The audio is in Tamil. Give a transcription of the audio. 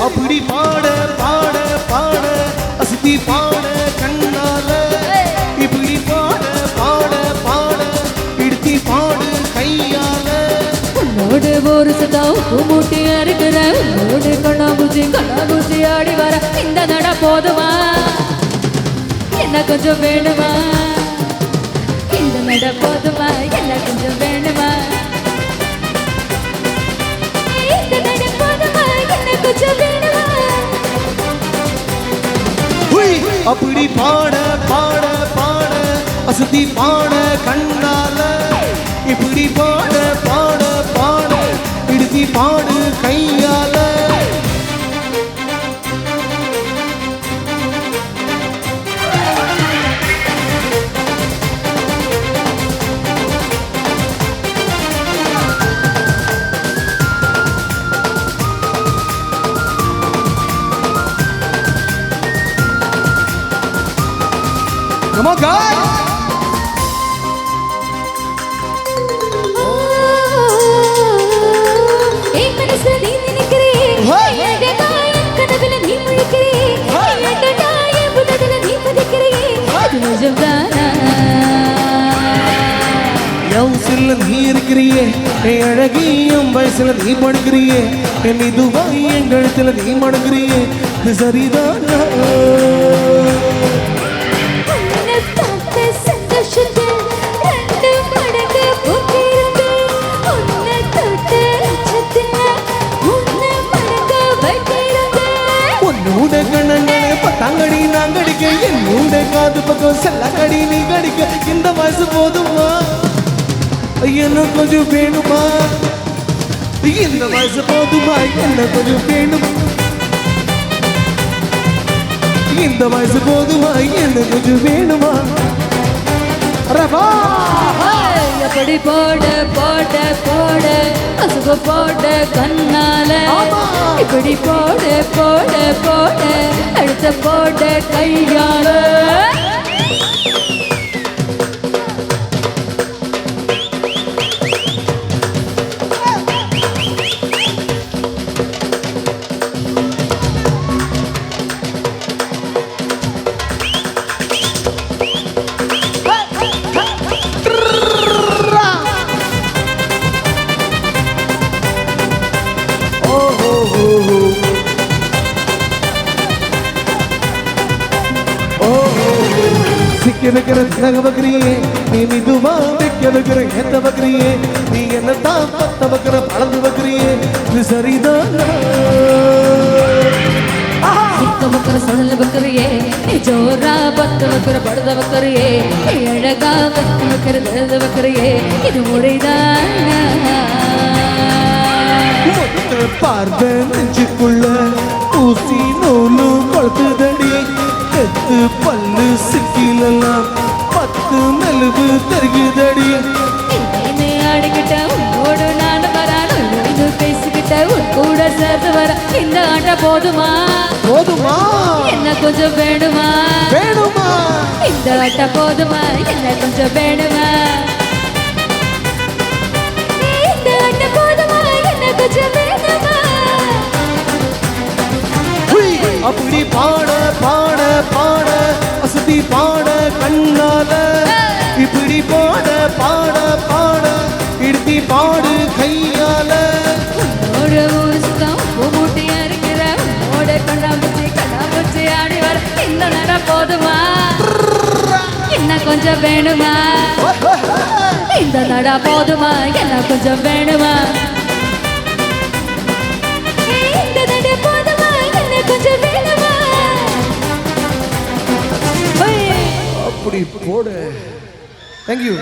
அப்படி பாட பாட பாட அசத்தி பாட கண்ணால இப்படி பாட பாட பாட இடுத்தி பாடு கையால உன்னோடு ஒரு சதா மூட்டி அறுக்கிற உன்னோடு கண்ணாமூச்சி ஆடி வர இந்த நட போதுமா என்ன கொஞ்சம் வேணுமா இந்த நட போதுமா என்ன கொஞ்சம் வேணுமா இந்த நட போதுமா என்ன கொஞ்சம் வேணுமா அப்படி பாட பாட பாட அசத்தி பாட கண்ணால இப்படி பாட பாட பாட இடுத்தி பாடு கையால Come on, guys! யவுசில் நீ இருக்கிறியே என் அழகியும் வயசுல நீ படுக்கிறியே என் இதுவாய் என் கழுத்துல நீ மடக்கிறியே இது சரிதானா உன்னோட கண்ணங்களே பத்தாங்கடி நான் கடிக்க என்னோட காது பக்கம் செல்லக்கடி நீ கடிக்க இந்த வயசு போதுமா என்ன கொஞ்சம் வேணுமா இந்த வயசு போதுமா என்ன கொஞ்சம் வேணும் இந்த வயசு போதுமா என்ன கொஞ்சம் வேணுமா ரபா எப்படி போட போட போட அசுக போட கண்ணால இப்படி போட போட போட அடுத்த போட கையால சிக்க வைக்கிற திலக பக்கரியே நீ மிதுவா வைக்க வைக்கிற ஏத்த பக்கரியே நீ என்ன தான் பத்த வைக்கிற பழந்து பக்கரியே இது சரிதானா சிக்க வைக்கிற சடல பக்கரியே நீ ஜோரா பத்த வைக்கிற படுத பக்கரியே நீ அழகா பத்த வைக்கிற தழுத பக்கரியே இது முறைதானா பார்வை நெஞ்சுக்குள்ள ஊசி நூலு கொளுத்துதடி எத்து பல்லு சிக்கிலெல்லாம் 10 மெழுகு தருகுதடி ஆடிக்கிட்ட உன்னோடு நான் வராது பேசிக்கிட்ட உன் கூட சேர்த்து வர இந்த ஆட்ட போதுமா போதுமா என்ன கொஞ்சம் வேணுமா வேணுமா இந்த ஆட்ட போதுமா என்ன கொஞ்சம் வேணுமா இந்த ஆட்ட போதுமா என்ன கொஞ்சம் வேணுமா அப்படி பாட பாட பாட அசதி பாட கண்ணால இப்படி பாட பாட பாட இடுத்தி பாடு கையால ஒரு சுத்தம் மூட்டியா இருக்கிற உன்னோட கண்ணாமூச்சி ஆடி வர இந்த நட போதுமா என்ன கொஞ்சம் வேணுமா இந்த நட போதுமா என்ன கொஞ்சம் வேணுமா இந்த நட போதுமா என்ன கொஞ்சம் வேணுமா அப்படி போடு. Thank you.